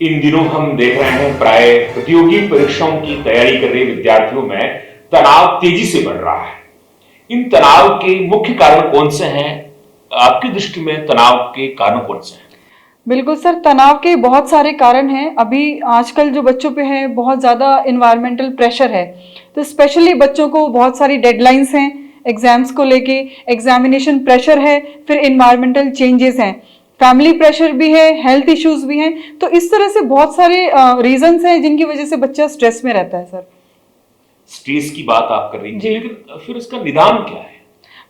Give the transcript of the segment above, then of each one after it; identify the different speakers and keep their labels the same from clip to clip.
Speaker 1: इन दिनों हम देख रहे हैं प्राय प्रतियोगी परीक्षाओं की तैयारी कर रहे विद्यार्थियों में तनाव तेजी से बढ़ रहा है। इन तनाव के मुख्य कारण कौन से हैं? आपकी दृष्टि में तनाव के कारण कौन से हैं?
Speaker 2: बिल्कुल सर, तनाव के बहुत सारे कारण हैं। अभी आजकल जो बच्चों पे है बहुत ज़्यादा इन्वायरमेंटल प्रेशर है, तो स्पेशली बच्चों को बहुत सारी डेडलाइंस हैं एग्जाम्स को लेके, एग्जामिनेशन प्रेशर है, फिर इन्वायरमेंटल चेंजेस हैं, फैमिली प्रेशर भी है, हेल्थ इश्यूज भी हैं। तो इस तरह से बहुत सारे रीजंस हैं जिनकी वजह से बच्चा स्ट्रेस में रहता है सर।
Speaker 1: स्ट्रेस की बात आप कर रही थी,
Speaker 2: जी
Speaker 1: लेकिन फिर इसका निदान क्या है?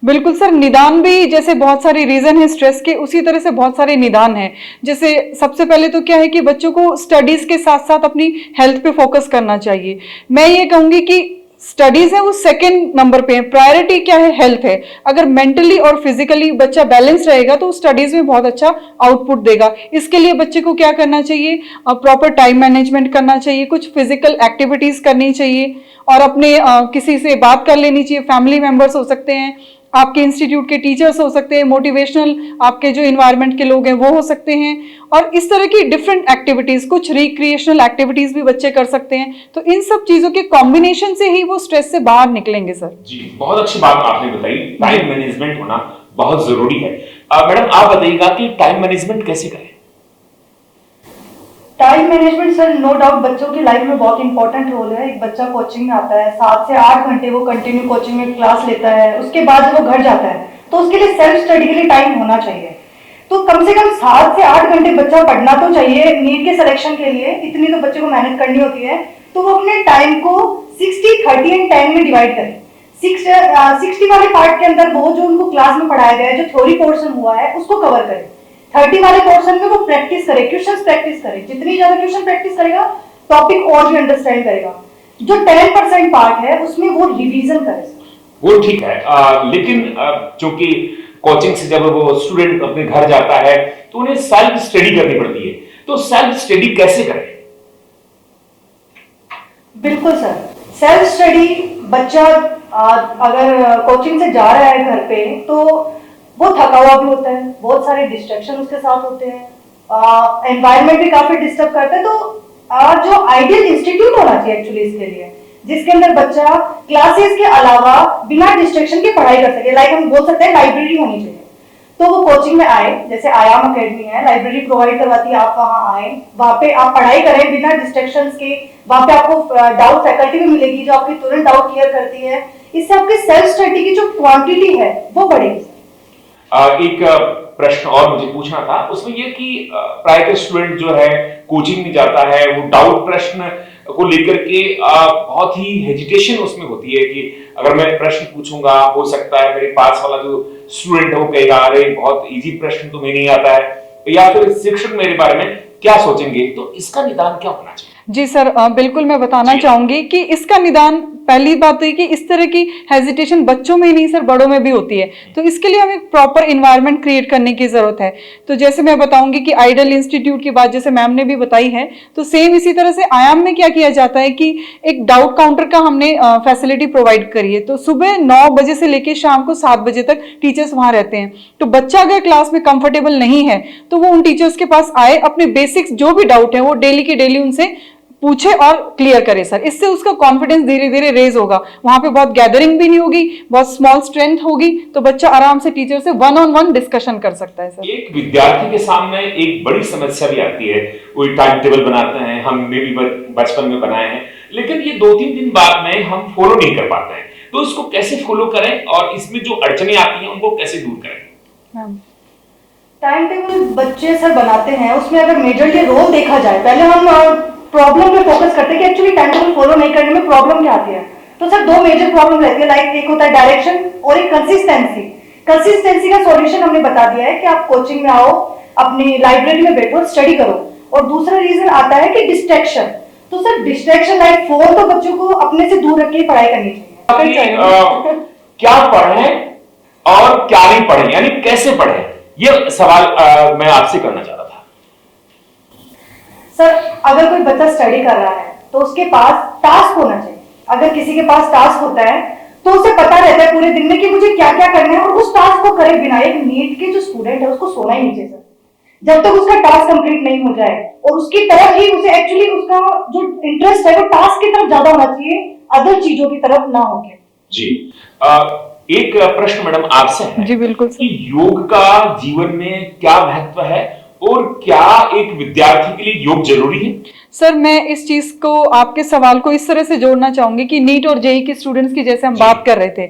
Speaker 2: बिल्कुल सर, निदान भी जैसे बहुत सारे रीजन है स्ट्रेस के, उसी तरह से बहुत सारे निदान है। जैसे सबसे पहले तो क्या है कि बच्चों को स्टडीज के साथ साथ अपनी हेल्थ पे फोकस करना चाहिए। मैं ये कहूंगी कि स्टडीज है वो सेकंड नंबर पे है, प्रायोरिटी क्या है, हेल्थ है। अगर मेंटली और फिजिकली बच्चा बैलेंस रहेगा तो स्टडीज में बहुत अच्छा आउटपुट देगा। इसके लिए बच्चे को क्या करना चाहिए, प्रॉपर टाइम मैनेजमेंट करना चाहिए, कुछ फिजिकल एक्टिविटीज करनी चाहिए, और अपने किसी से बात कर लेनी चाहिए। फैमिली मेंबर्स हो सकते हैं, आपके इंस्टीट्यूट के टीचर्स हो सकते हैं, मोटिवेशनल आपके जो इन्वायरमेंट के लोग हैं वो हो सकते हैं, और इस तरह की डिफरेंट एक्टिविटीज, कुछ रिक्रिएशनल एक्टिविटीज भी बच्चे कर सकते हैं। तो इन सब चीजों के कॉम्बिनेशन से ही वो स्ट्रेस से बाहर निकलेंगे सर।
Speaker 1: जी, बहुत अच्छी बात आपने बताई। टाइम मैनेजमेंट होना बहुत जरूरी है। मैडम, आप बताइएगा कि टाइम मैनेजमेंट कैसे करें?
Speaker 3: Time management sir no doubt बच्चों की लाइफ में बहुत इंपॉर्टेंट रोल है। एक बच्चा कोचिंग में आता है, 7 से 8 घंटे वो कंटिन्यू कोचिंग में क्लास लेता है, उसके बाद जब वो घर जाता है तो उसके लिए सेल्फ स्टडी के लिए टाइम होना चाहिए। तो कम से कम 7 से 8 घंटे बच्चा पढ़ना तो चाहिए नीट के सिलेक्शन के लिए, इतनी तो बच्चे को मेहनत करनी होती है। तो वो अपने टाइम को 60, 30 एंड 10 में डिवाइड करें। 60 वाले पार्ट के अंदर वो जो उनको क्लास में पढ़ाया गया है, जो थ्योरी पोर्शन हुआ है उसको कवर करें। 30 वाले पोर्शन में वो प्रैक्टिस करे, क्वेश्चंस प्रैक्टिस करे। जितनी ज्यादा क्वेश्चन प्रैक्टिस करेगा टॉपिक और भी अंडरस्टैंड करेगा। जो 10% पार्ट है उसमें वो रिवीजन करे।
Speaker 1: वो ठीक है, लेकिन चूंकि कोचिंग से जब वो स्टूडेंट अपने घर जाता है तो उन्हें सेल्फ स्टडी करनी पड़ती है, तो सेल्फ स्टडी कैसे करें?
Speaker 3: बिल्कुल सर, सेल्फ स्टडी बच्चा अगर कोचिंग से जा रहा है घर पे तो वो थका हुआ भी होता है, बहुत सारे डिस्ट्रैक्शन उसके साथ होते हैं, एनवायरनमेंट भी काफी डिस्टर्ब करता है। तो जो आइडियल इंस्टीट्यूट होना चाहिए एक्चुअली इसके लिए, जिसके अंदर बच्चा क्लासेस के अलावा बिना डिस्ट्रैक्शन के पढ़ाई कर सके, लाइक हम बोल सकते हैं लाइब्रेरी होनी चाहिए। तो वो कोचिंग में आए, जैसे आयाम अकेडमी है, लाइब्रेरी प्रोवाइड करवाती है, आप वहां आए, वहां पे आप पढ़ाई करें बिना डिस्ट्रैक्शंस के। वहां पे आपको डाउट फैकल्टी भी मिलेगी जो आपकी तुरंत डाउट क्लियर करती है। इससे आपकी सेल्फ स्टडी की जो क्वांटिटी है वो बढ़ेगी।
Speaker 1: एक प्रश्न और मुझे पूछना था, उसमें यह कि प्राय स्टूडेंट जो है कोचिंग में जाता है, वो डाउट प्रश्न को लेकर के बहुत ही हेजिटेशन उसमें होती है कि अगर मैं प्रश्न पूछूंगा हो सकता है मेरे पास वाला जो स्टूडेंट है वो कहेगा अरे बहुत इजी प्रश्न तुम्हें नहीं आता है, या फिर शिक्षक मेरे बारे में क्या सोचेंगे। तो इसका निदान क्या होना चाहिए?
Speaker 2: जी सर, बिल्कुल मैं बताना चाहूंगी कि इसका निदान, पहली बात तो ये कि इस तरह की हेजिटेशन बच्चों में ही नहीं सर बड़ों में भी होती है। तो इसके लिए हमें प्रॉपर इन्वायरमेंट क्रिएट करने की जरूरत है। तो जैसे मैं बताऊंगी कि आइडल इंस्टीट्यूट की बात जैसे मैम ने भी बताई है, तो सेम इसी तरह से आयाम में क्या किया जाता है कि एक डाउट काउंटर का हमने फैसिलिटी प्रोवाइड करी है। तो सुबह 9 बजे से लेकर शाम को 7 बजे तक टीचर्स वहां रहते हैं। तो बच्चा अगर क्लास में कंफर्टेबल नहीं है तो वो उन टीचर्स के पास आए, अपने बेसिक्स जो भी डाउट है वो डेली के डेली उनसे पूछे और क्लियर करे सर। इससे उसका कॉन्फिडेंस धीरे धीरे रेज होगा। वहां पे बहुत गैदरिंग भी नहीं होगी, बहुत स्मॉल स्ट्रेंथ होगी, तो बच्चा आराम से टीचर से 1-on-1 डिस्कशन कर सकता है सर।
Speaker 1: एक विद्यार्थी के सामने एक बड़ी समस्या भी आती है, कोई टाइम टेबल बनाते हैं, हमने भी बचपन में बनाए हैं, लेकिन ये 2-3 दिन बाद में हम फॉलो नहीं कर पाते हैं। तो इसको कैसे फॉलो करें और इसमें जो अड़चने आती हैं उनको कैसे दूर करें?
Speaker 3: टाइम टेबल बच्चे सर बनाते हैं, उसमें अगर मेजरली रोल देखा जाए, पहले हम प्रॉब्लम पे फोकस करते हैं कि एक्चुअली टाइम टेबल फॉलो नहीं करने में प्रॉब्लम क्या आती है। तो सर 2 मेजर प्रॉब्लम रहती है, लाइक एक होता है डायरेक्शन और एक कंसिस्टेंसी। कंसिस्टेंसी का सॉल्यूशन हमने बता दिया है कि आप कोचिंग में आओ, अपनी लाइब्रेरी में बैठो, स्टडी करो। और दूसरा रीजन आता है कि डिस्ट्रैक्शन। तो सर डिस्ट्रैक्शन लाइक फोन तो बच्चों को अपने से दूर रख के पढ़ाई करनी चाहिए।
Speaker 1: क्या पढ़ें और क्या नहीं पढ़ें, यानी कैसे पढ़ें, ये सवाल मैं आपसे करना चाह रहा था।
Speaker 3: सर अगर कोई बच्चा स्टडी कर रहा है तो उसके पास टास्क होना चाहिए। अगर किसी के पास टास्क होता है तो उसे पता रहता है पूरे दिन में कि मुझे क्या क्या करना है, और उस टास्क को करे बिना। एक नीट के जो स्टूडेंट है उसको सोना ही नहीं चाहिए सर। जब तक उसका टास्क कंप्लीट नहीं हो जाए, और उसकी तरफ ही उसे एक्चुअली उसका जो इंटरेस्ट है वो टास्क की तरफ ज्यादा होना चाहिए, अदर चीजों की तरफ ना होके।
Speaker 1: जी। एक प्रश्न मैडम आपसे है
Speaker 2: जी बिल्कुल सर।
Speaker 1: कि योग का जीवन में क्या महत्व है और क्या एक विद्यार्थी के लिए योग जरूरी है?
Speaker 2: सर मैं इस चीज को, आपके सवाल को इस तरह से जोड़ना चाहूंगी कि नीट और जेई के स्टूडेंट्स की जैसे हम
Speaker 1: जी।
Speaker 2: बात कर रहे थे,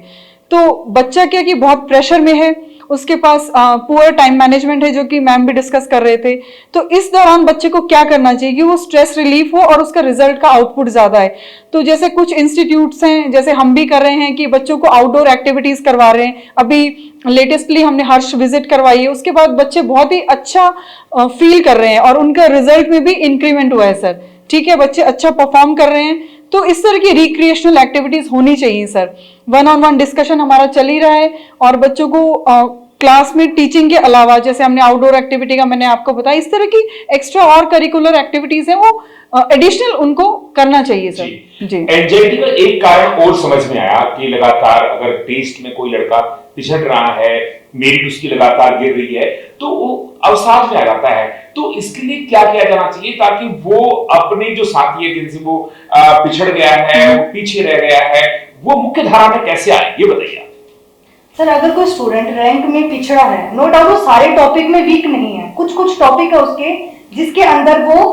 Speaker 2: तो बच्चा क्या कि बहुत प्रेशर में है, उसके पास पुअर टाइम मैनेजमेंट है, जो कि मैम भी डिस्कस कर रहे थे। तो इस दौरान बच्चे को क्या करना चाहिए कि वो स्ट्रेस रिलीफ हो और उसका रिजल्ट का आउटपुट ज्यादा है। तो जैसे कुछ इंस्टीट्यूट्स हैं, जैसे हम भी कर रहे हैं कि बच्चों को आउटडोर एक्टिविटीज करवा रहे हैं। अभी लेटेस्टली हमने हर्ष विजिट करवाई है, उसके बाद बच्चे बहुत ही अच्छा फील कर रहे हैं और उनका रिजल्ट में भी इंक्रीमेंट हुआ है सर। ठीक है, बच्चे अच्छा परफॉर्म कर रहे हैं। तो इस तरह की रिक्रिएशनल एक्टिविटीज होनी चाहिए sir. One on one discussion हमारा चल ही रहा है, और बच्चों को क्लास में टीचिंग के अलावा, जैसे हमने आउटडोर एक्टिविटी का मैंने आपको बताया, इस तरह की एक्स्ट्रा और करिकुलर एक्टिविटीज हैं वो एडिशनल उनको करना चाहिए सर। जी।
Speaker 1: एंजाइटी का एक कारण और समझ में आया कि लगातार अगर टेस्ट में कोई लड़का पिछड़ रहा है, मेरिट उसकी लगातार गिर रही है, तो वो अवसाद में आ जाता है। तो इसके लिए क्या किया जाना चाहिए ताकि वो अपने जो साथी है जिनसे वो पिछड़ गया है, वो पीछे रह गया है, वो मुख्य धारा में कैसे आए, ये बताइए।
Speaker 3: सर अगर कोई स्टूडेंट रैंक में पिछड़ा है, नो डाउट वो सारे टॉपिक में वीक नहीं है, कुछ कुछ टॉपिक है उसके जिसके अंदर वो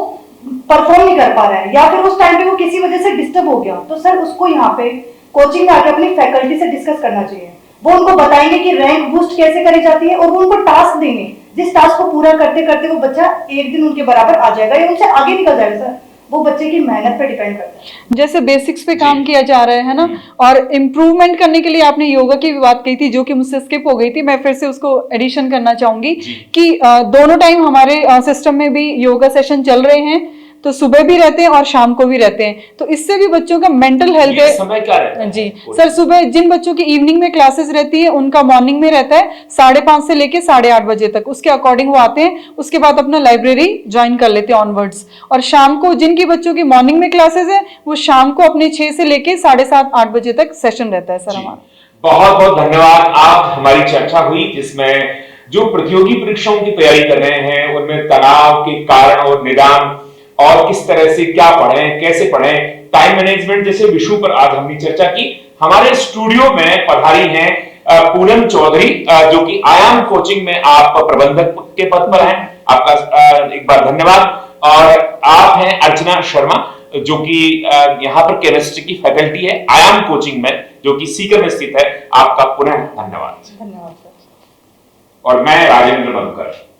Speaker 3: परफॉर्म नहीं कर पा रहा है, या फिर उस टाइम पे वो किसी वजह से डिस्टर्ब हो गया, तो सर उसको यहाँ पे कोचिंग में आके अपनी फैकल्टी से डिस्कस करना चाहिए। वो उनको बताएंगे कि रैंक बूस्ट कैसे करी जाती है, और वो उनको टास्क देंगे, जिस टास्क को पूरा करते करते वो बच्चा एक दिन उनके बराबर आ जाएगा या उनसे आगे निकल जाएगा सर। वो बच्चे की मेहनत पे डिपेंड करता है।
Speaker 2: जैसे बेसिक्स पे काम किया जा रहा है ना, और इम्प्रूवमेंट करने के लिए आपने योगा की भी बात कही थी, जो कि मुझसे स्किप हो गई थी। मैं फिर से उसको एडिशन करना चाहूंगी कि दोनों टाइम हमारे सिस्टम में भी योगा सेशन चल रहे हैं, तो सुबह भी रहते हैं और शाम को भी रहते हैं। तो इससे भी बच्चों का मेंटल हेल्थ
Speaker 1: ये समय क्या रहता है?
Speaker 2: जी सर, सुबह जिन बच्चों की इवनिंग में क्लासेस रहती है उनका मॉर्निंग में रहता है 5:30 से लेके 8:30 बजे तक, उसके अकॉर्डिंग वो आते हैं, उसके बाद अपना लाइब्रेरी ज्वाइन कर लेते हैं ऑनवर्ड्स। और शाम को जिनकी बच्चों की मॉर्निंग में क्लासेस है, वो शाम को अपने 6 से लेके 7:30-8 बजे तक सेशन रहता है सर हमारा।
Speaker 1: बहुत बहुत धन्यवाद। आप हमारी चर्चा हुई जिसमें जो प्रतियोगी परीक्षाओं की तैयारी कर रहे हैं उनमें तनाव के कारण और निदान, और किस तरह से क्या पढ़ें, कैसे पढ़ें, टाइम मैनेजमेंट जैसे विषयों पर आज हमने चर्चा की। हमारे स्टूडियो में पधारी हैं पूनम चौधरी, जो कि आयाम कोचिंग में आप प्रबंधक के पद पर हैं। आपका एक बार धन्यवाद। और आप हैं अर्चना शर्मा, जो कि यहाँ पर केमिस्ट्री की फैकल्टी है आयाम कोचिंग में, जो कि सीकर में स्थित है। आपका पुनः धन्यवाद।
Speaker 3: धन्यवाद सर।
Speaker 1: और मैं राजेंद्र मधुकर।